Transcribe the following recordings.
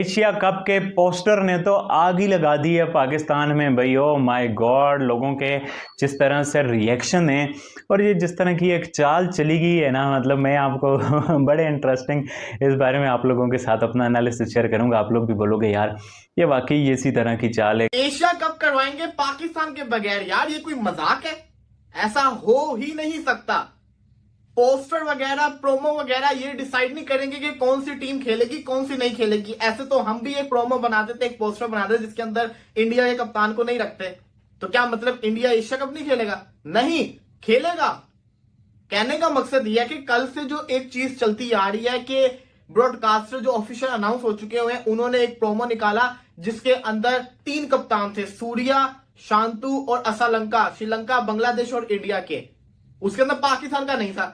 Asia cup के poster ने तो आग ही लगा दी है पाकिस्तान में भाई। ओ माय गॉड, लोगों के जिस तरह से रिएक्शन है और ये जिस तरह की एक चाल चली गई है ना, मतलब मैं आपको बड़े इंटरेस्टिंग इस बारे में आप लोगों के साथ अपना एनालिसिस शेयर करूंगा। आप लोग भी बोलोगे यार ये वाकई इसी तरह की चाल है। एशिया कप करवाएंगे पाकिस्तान के बगैर? यार ये कोई मजाक है? ऐसा हो ही नहीं सकता। पोस्टर वगैरह, प्रोमो वगैरह ये डिसाइड नहीं करेंगे कि कौन सी टीम खेलेगी कौन सी नहीं खेलेगी। ऐसे तो हम भी एक प्रोमो बना देते, एक पोस्टर बना देते जिसके अंदर इंडिया के कप्तान को नहीं रखते। तो क्या मतलब इंडिया एशिया कप नहीं खेलेगा? नहीं खेलेगा। कहने का मकसद यह है कि कल से जो एक चीज चलती आ रही है कि ब्रॉडकास्टर जो ऑफिशियल अनाउंस हो चुके हुए हैं, उन्होंने एक प्रोमो निकाला जिसके अंदर 3 कप्तान थे, सूर्या, शांतु और असलंका, श्रीलंका, बांग्लादेश और इंडिया के। उसके अंदर पाकिस्तान का नहीं था।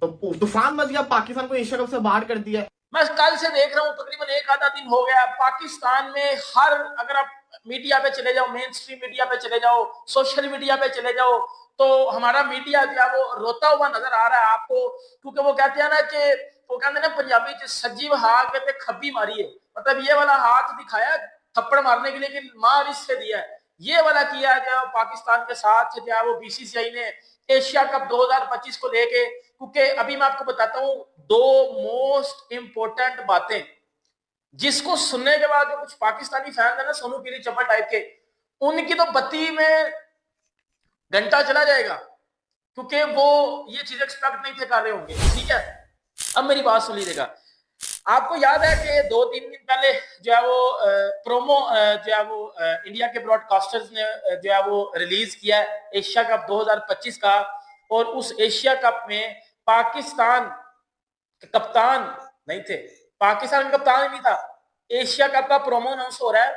तो तूफान मच गया, पाकिस्तान को एशिया कप से बाहर कर दिया। मैं कल से देख रहा हूं, तकरीबन एक आधा दिन हो गया पाकिस्तान में हर, अगर आप मीडिया पे चले जाओ, मेन स्ट्रीम मीडिया पे चले जाओ, सोशल मीडिया पे चले जाओ, तो हमारा मीडिया जो है वो रोता हुआ नजर आ रहा है आपको। क्योंकि वो कहते हैं ना कि वो कहते हैं ना पंजाबी च सजीव हाथ पे खब्बी मारी है, मतलब ये वाला हाथ दिखाया थप्पड़ मारने के लिए कि मार इससे दिया है, ये वाला किया जो पाकिस्तान के साथ जो है वो बीसीसीआई ने एशिया कप 2025 को लेके। क्योंकि अभी मैं आपको बताता हूं 2 मोस्ट इंपोर्टेंट बातें जिसको सुनने के बाद जो कुछ पाकिस्तानी फैंस है ना, सोनू पीली चप्पल टाइप के, उनकी तो बत्ती में घंटा चला जाएगा, क्योंकि वो ये चीज एक्सपेक्ट नहीं थे कर रहे होंगे। ठीक है, अब मेरी बात सुन लीजिएगा। आपको याद है कि 2-3 दिन पहले जो है वो प्रोमो जो है वो इंडिया के ब्रॉडकास्टर्स ने जो है वो रिलीज किया है एशिया कप 2025 का, और उस एशिया कप में पाकिस्तान के कप्तान नहीं थे, पाकिस्तान का कप्तान ही नहीं था। एशिया कप का प्रोमो अनाउंस हो रहा है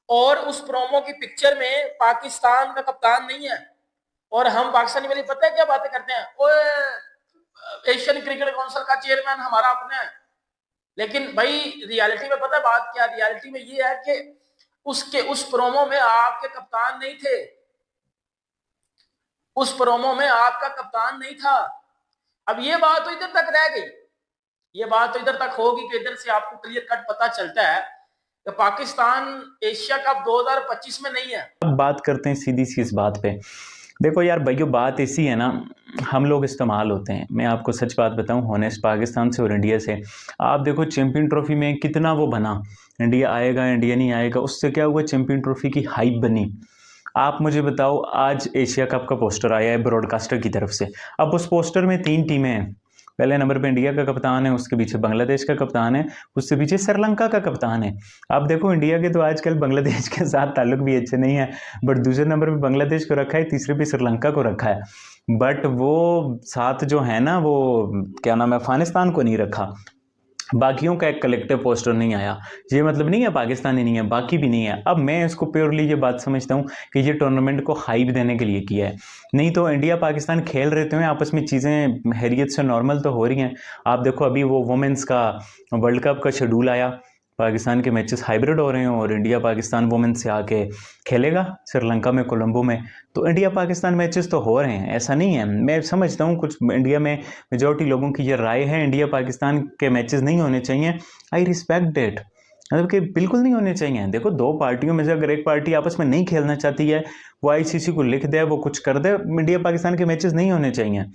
और उस प्रोमो की पिक्चर में पाकिस्तान का कप्तान नहीं है, और हम पाकिस्तानी वाले पता है क्या बातें करते हैं, ओए एशियन क्रिकेट काउंसिल का चेयरमैन हमारा अपना है। लेकिन भाई रियलिटी में पता है बात क्या, रियलिटी में ये है कि उस प्रोमो में आपके कप्तान नहीं थे, उस प्रोमो में आपका कप्तान नहीं था। अब ये बात तो इधर तक रह गई, ये बात तो इधर तक होगी कि इधर से आपको क्लियर कट पता चलता है कि पाकिस्तान एशिया कप 2025 में नहीं है। अब बात करते हैं सीधी सी इस बात पे। देखो यार भाइयों, बात ऐसी है ना, हम लोग इस्तेमाल होते हैं। मैं आपको सच बात बताऊं, हॉनेस्ट, पाकिस्तान से और इंडिया से आप देखो चैंपियन ट्रॉफी में कितना वो बना, इंडिया आएगा इंडिया नहीं आएगा, उससे क्या हुआ, चैंपियन ट्रॉफी की हाइप बनी। आप मुझे बताओ, आज एशिया कप का पोस्टर आया है ब्रॉडकास्टर की तरफ से। अब उस पोस्टर में 3 टीमें हैं। पहले नंबर पे इंडिया का कप्तान है, उसके पीछे बांग्लादेश का कप्तान है, उससे पीछे श्रीलंका का कप्तान है। आप देखो इंडिया के तो आजकल बांग्लादेश के साथ ताल्लुक भी अच्छे नहीं है, बट दूसरे नंबर पे बांग्लादेश को रखा है, तीसरे पे श्रीलंका को रखा है, बट वो साथ जो है ना, वो क्या नाम है, अफगानिस्तान को नहीं रखा। बाकियों का एक कलेक्टिव पोस्टर नहीं आया। ये मतलब नहीं है पाकिस्तान ही नहीं है, बाकी भी नहीं है। अब मैं इसको प्योरली ये बात समझता हूँ कि ये टूर्नामेंट को हाइप देने के लिए किया है, नहीं तो इंडिया पाकिस्तान खेल रहे थे आपस में, चीज़ें हैरियत से नॉर्मल तो हो रही हैं। आप देखो अभी वो वुमेंस का वर्ल्ड कप का शेड्यूल आया, पाकिस्तान के मैचेस हाइब्रिड हो रहे हैं और इंडिया पाकिस्तान वुमेन से आके खेलेगा श्रीलंका में, कोलंबो में। तो इंडिया पाकिस्तान मैचेस तो हो रहे हैं, ऐसा नहीं है। मैं समझता हूँ कुछ इंडिया में मेजॉरिटी लोगों की ये राय है इंडिया पाकिस्तान के मैचेस नहीं होने चाहिए। आई रिस्पेक्ट इट, मतलब कि बिल्कुल नहीं होने चाहिए। देखो 2 पार्टियों में से अगर एक पार्टी आपस में नहीं खेलना चाहती है, वो आईसीसी को लिख दे, वो कुछ कर दे, इंडिया पाकिस्तान के मैचेस नहीं होने चाहिए।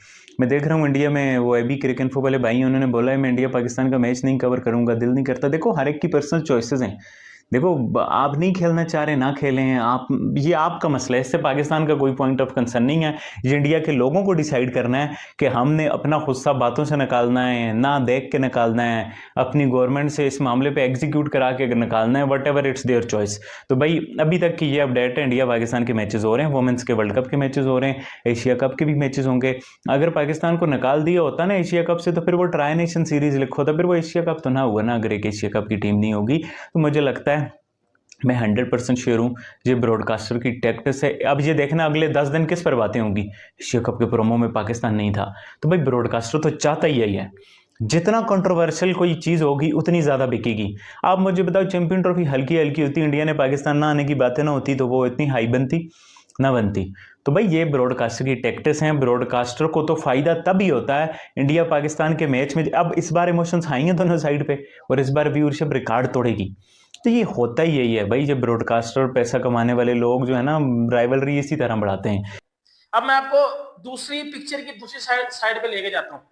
मैं देख रहा हूँ इंडिया में वो अभी क्रिकेट वाले भाई उन्होंने बोला है मैं इंडिया पाकिस्तान का मैच नहीं कवर करूंगा, दिल नहीं करता। देखो हर एक की पर्सनल चॉइसेस हैं। देखो आप नहीं खेलना चाह रहे, ना खेलें आप, ये आपका मसला है, इससे पाकिस्तान का कोई पॉइंट ऑफ कंसर्न नहीं है। ये इंडिया के लोगों को डिसाइड करना है कि हमने अपना गुस्सा बातों से निकालना है, ना देख के निकालना है, अपनी गवर्नमेंट से इस मामले पे एग्जीक्यूट करा के निकालना है, what ever its their choice. तो भाई अभी तक की ये अपडेट है, इंडिया पाकिस्तान के मैचेस हो रहे हैं, वुमेंस के वर्ल्ड कप के मैचेस हो रहे हैं, एशिया कप के भी मैचेस होंगे। अगर पाकिस्तान को निकाल दिया होता ना एशिया कप से, तो फिर वो ट्राई नेशन सीरीज लिखा होता, फिर वो एशिया कप तो ना हुआ ना। अगर एक एशिया कप की टीम नहीं होगी तो मुझे लगता है, मैं 100% श्योर हूँ ये ब्रॉडकास्टर की टैक्टिक्स है। अब ये देखना अगले 10 दिन किस पर बातें होंगी। एशिया कप के प्रोमो में पाकिस्तान नहीं था, तो भाई ब्रॉडकास्टर तो चाहता ही यही है, जितना कंट्रोवर्शियल कोई चीज़ होगी उतनी ज़्यादा बिकेगी। आप मुझे बताओ, चैंपियन ट्रॉफी हल्की हल्की होती, इंडिया ने पाकिस्तान ना आने की बातें ना होती, तो वो इतनी हाई बनती। ना बनती। तो भाई ये ब्रॉडकास्टर की टैक्टिक्स हैं। ब्रॉडकास्टर को तो फायदा तभी होता है इंडिया पाकिस्तान के मैच में। अब इस बार इमोशंस आएंगे दोनों साइड पे और इस बार व्यूअरशिप रिकॉर्ड तोड़ेगी। तो ये होता ही यही है भाई, जब ब्रॉडकास्टर पैसा कमाने वाले लोग जो है ना राइवलरी इसी तरह बढ़ाते हैं। अब मैं आपको दूसरी पिक्चर की दूसरी साइड पे लेके जाता हूँ।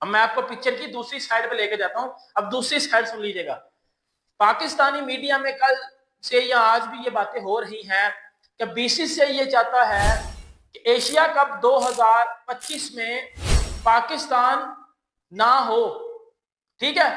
अब मैं आपको पिक्चर की दूसरी साइड पे लेके जाता हूँ। अब दूसरी साइड सुन लीजिएगा। पाकिस्तानी मीडिया में कल से या आज भी ये बातें हो रही हैं कि बीसीसीआई ये चाहता है कि एशिया कप 2025 में पाकिस्तान ना हो। ठीक है,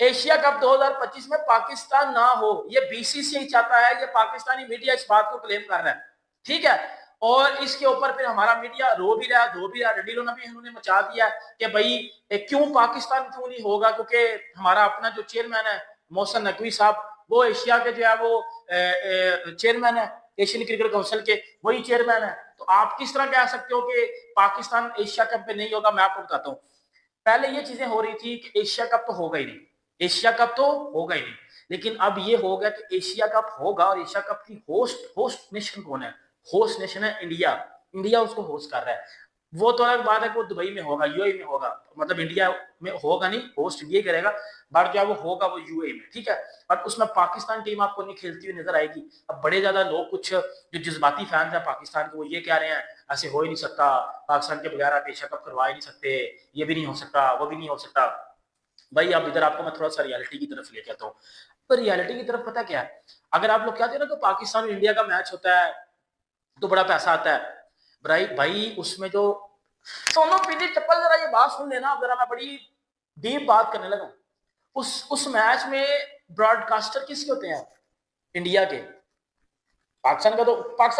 एशिया कप 2025 में पाकिस्तान ना हो, ये बीसीसीआई चाहता है। ये पाकिस्तानी मीडिया इस बात को क्लेम कर रहा है। ठीक है, और इसके ऊपर फिर हमारा मीडिया रो भी रहा, धो भी रहा, रडी रोना भी उन्होंने मचा दिया कि भाई क्यों पाकिस्तान क्यों नहीं होगा, क्योंकि हमारा अपना जो चेयरमैन है मोहसिन नकवी साहब, वो एशिया के जो है वो चेयरमैन है, एशियन क्रिकेट काउंसिल के वही चेयरमैन है। तो आप किस तरह कह सकते हो कि पाकिस्तान एशिया कप में नहीं होगा। मैं आपको बताता हूँ, पहले ये चीजें हो रही थी कि एशिया कप तो होगा ही नहीं, एशिया कप तो होगा ही नहीं, लेकिन अब ये हो गया कि एशिया कप होगा और एशिया कप की होस्ट नेशन कौन है? होस्ट नेशन है इंडिया। इंडिया उसको होस्ट कर रहा है। वो तो अलग बात है कि वो दुबई में होगा, यूएई में होगा, मतलब इंडिया में होगा नहीं, होस्ट इंडिया करेगा, बट जो है वो होगा वो यूएई में। ठीक है, बट उसमें पाकिस्तान टीम आपको नहीं खेलती हुई नजर आएगी। अब बड़े ज्यादा लोग, कुछ जो जज्बाती फैंस हैं पाकिस्तान के, वो ये कह रहे हैं ऐसे हो ही नहीं सकता, पाकिस्तान के बगैर आप एशिया कप करवा ही नहीं सकते, ये भी नहीं हो सकता, वो भी नहीं हो सकता। भाई अब इधर आपको मैं थोड़ा सा रियलिटी की तरफ लेके आता हूँ। पर रियलिटी की तरफ पता क्या है, अगर आप लोग कहते हैं ना कि पाकिस्तान और इंडिया का मैच होता है तो बड़ा पैसा आता है, भाई उसमें जो सोनो पीली चप्पल, जरा ये बात सुन लेना, जरा मैं बड़ी डीप बात करने लगा। उस मैच में ब्रॉडकास्टर किसके होते हैं? इंडिया के। पाकिस्तान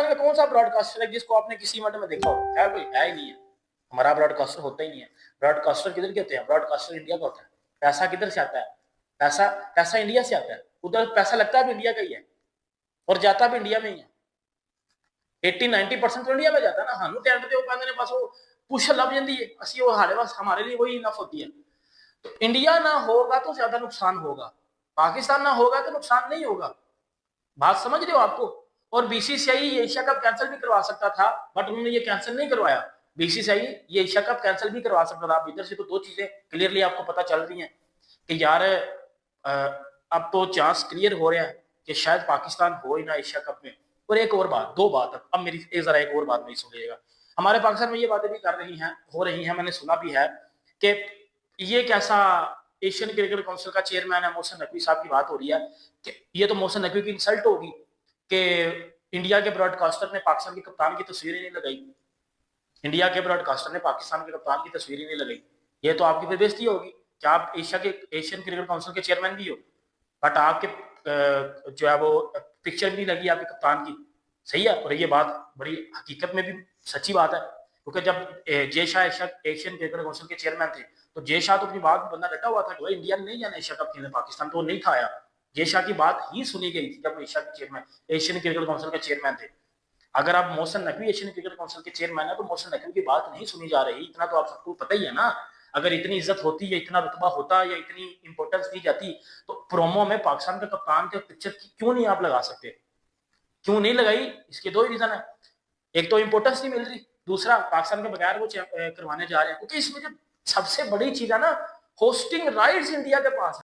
का कौन सा ब्रॉडकास्टर है जिसको आपने किसी इवेंट में देखा हो? है कोई? है ही नहीं है। हमारा ब्रॉडकास्टर होता ही नहीं है। ब्रॉडकास्टर किधर के होते हैं? ब्रॉडकास्टर इंडिया का होता है। पैसा किधर से आता है? पैसा इंडिया से आता है। उधर पैसा लगता भी इंडिया का ही है और जाता भी इंडिया में ही है। 80-90% तो इंडिया में जाता है ना। ਸਾਨੂੰ ਟੈਂਟ ਤੇ ਉਹ ਕਹਿੰਦੇ ਨੇ ਬਸ ਉਹ ਪੁਸ਼ ਲੱਭ ਜਾਂਦੀ है, ਅਸੀਂ ਉਹ हमारे लिए वही इनफ होती है। तो इंडिया ना होगा तो ज्यादा नुकसान होगा, पाकिस्तान ना होगा तो नुकसान नहीं होगा। बात समझ रहे हो आपको? और बीसीसीआई एशिया कप कैंसिल भी करवा सकता था, बट उन्होंने ये कैंसिल नहीं करवाया। बीसीसीआई ये एशिया कप कैंसिल भी करवा सकता था। इधर से तो दो चीजें क्लियरली आपको पता चल रही हैं कि यार अब तो चांस क्लियर हो रहा है कि शायद पाकिस्तान हो ही ना एशिया कप में। और एक और बात, दो बात, अब मेरी जरा एक और बात नहीं सुनिएगा। हमारे पाकिस्तान में ये बातें भी कर रही हैं, हो रही हैं, मैंने सुना भी है कि ये कैसा एशियन क्रिकेट काउंसिल का चेयरमैन है मोहसिन नकवी साहब की बात हो रही है कि ये तो मोहसिन नकवी की इंसल्ट होगी कि इंडिया के ब्रॉडकास्टर ने पाकिस्तान के कप्तान की तस्वीर ही नहीं लगाई। इंडिया के ब्रॉडकास्टर ने पाकिस्तान के कप्तान की तस्वीर ही नहीं लगाई। ये तो आपकी फिर बेइज्जती होगी कि आप एशियन क्रिकेट काउंसिल के चेयरमैन भी हो, बट आपके जो है वो पिक्चर भी नहीं लगी आपके कप्तान की। सही है, और ये बात बड़ी हकीकत में भी सच्ची बात है, क्योंकि जब Jay Shah Asian cricket council के चेयरमैन थे तो जय शाह तो अपनी बात बंदा डटा हुआ था कि भाई इंडिया ने नहीं जाना एशिया कप खेलने पाकिस्तान, तो नहीं था आया। जय शाह की बात ही सुनी गई थी जब एशिया के चेयरमैन, एशियन क्रिकेट काउंसिल के चेयरमैन थे। अगर आप Mohsin Naqvi Asian cricket council के चेयरमैन है तो मोहसिन नकवी की बात नहीं सुनी जा रही, इतना तो आप सबको पता ही है ना। अगर इतनी इज्जत होती या इतना रुतबा होता या इतनी इंपॉर्टेंस दी जाती तो प्रोमो में पाकिस्तान के कप्तान के पिक्चर क्यों नहीं आप लगा सकते? क्यों नहीं लगाई? इसके दो ही रीजन है। एक तो इंपॉर्टेंस नहीं मिल रही, दूसरा पाकिस्तान के बगैर वो करवाने जा रहे हैं, क्योंकि इसमें जो सबसे बड़ी चीज है ना, होस्टिंग राइट्स इंडिया के पास है।